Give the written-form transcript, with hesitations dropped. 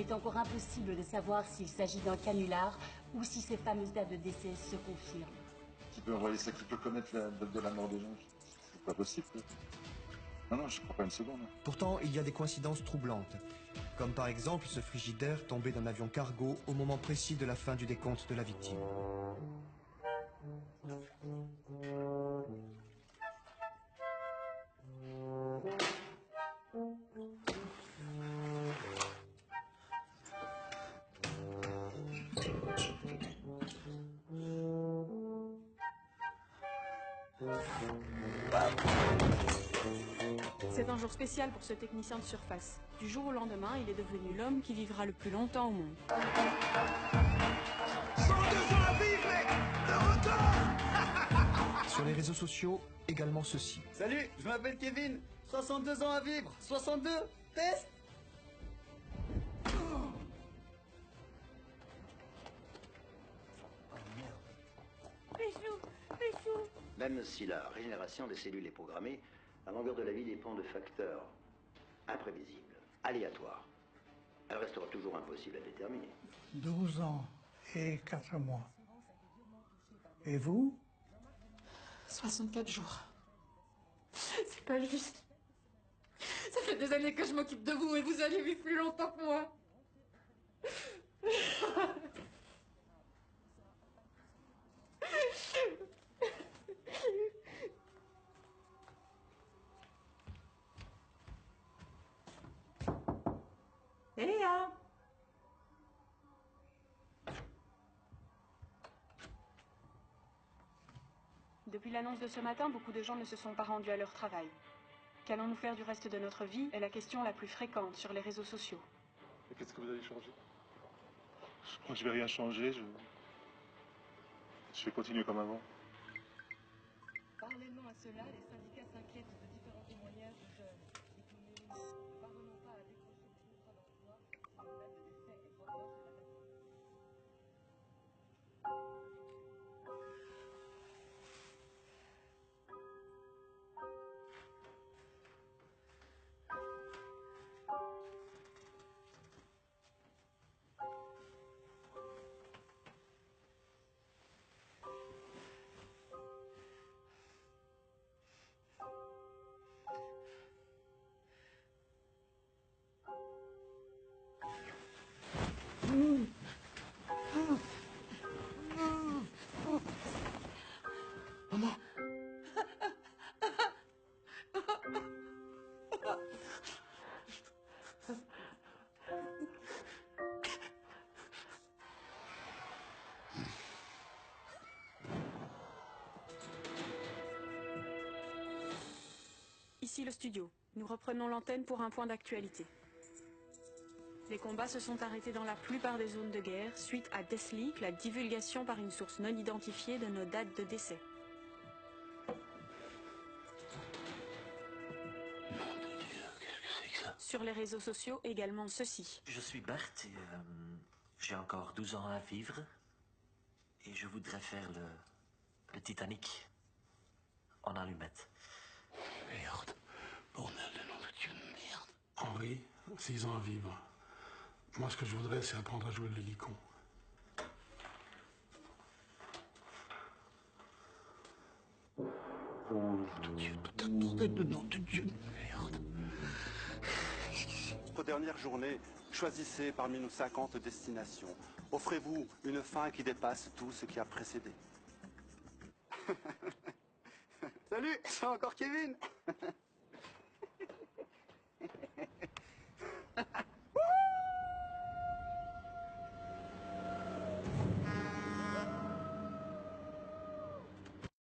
est encore impossible de savoir s'il s'agit d'un canular ou si ces fameuses dates de décès se confirment. Tu peux envoyer ça qui peut connaître la date de la mort des gens. C'est pas possible. Non, je crois pas une seconde. Pourtant, il y a des coïncidences troublantes. Comme par exemple ce frigidaire tombé d'un avion cargo au moment précis de la fin du décompte de la victime. C'est un jour spécial pour ce technicien de surface. Du jour au lendemain, il est devenu l'homme qui vivra le plus longtemps au monde. 102 ans à vivre, mec! Le record! Sur les réseaux sociaux, également ceci. Salut, je m'appelle Kevin, 62 ans à vivre, 62, test! Même si la régénération des cellules est programmée, la longueur de la vie dépend de facteurs imprévisibles, aléatoires. Elle restera toujours impossible à déterminer. 12 ans et 4 mois. Et vous? 64 jours. C'est pas juste. Ça fait des années que je m'occupe de vous et vous allez vivre plus longtemps que moi. Léa! Depuis l'annonce de ce matin, beaucoup de gens ne se sont pas rendus à leur travail. Qu'allons-nous faire du reste de notre vie est la question la plus fréquente sur les réseaux sociaux. Et qu'est-ce que vous allez changer? Je crois que je vais rien changer. Je vais continuer comme avant. Parallèlement à cela, les syndicats s'inquiètent de différents témoignages de jeunes. Diplômés ou non, ne parvenant pas à décrocher des contrats d'emploi, si la date de décès est trop proche de la date. Ici le studio. Nous reprenons l'antenne pour un point d'actualité. Les combats se sont arrêtés dans la plupart des zones de guerre suite à Deathleak, la divulgation par une source non identifiée de nos dates de décès. Mon Dieu, qu'est-ce que c'est que ça? Sur les réseaux sociaux, également ceci. Je suis Bart et j'ai encore 12 ans à vivre. Et je voudrais faire le Titanic en allumette. Merde. Bordel de nom de Dieu de merde. Henri, 6 ans à vivre. Moi, ce que je voudrais, c'est apprendre à jouer le l'hélicon. Dieu, putain, bordel de nom de Dieu de merde. Aux dernières journées, choisissez parmi nos 50 destinations. Offrez-vous une fin qui dépasse tout ce qui a précédé. Salut, c'est encore Kevin.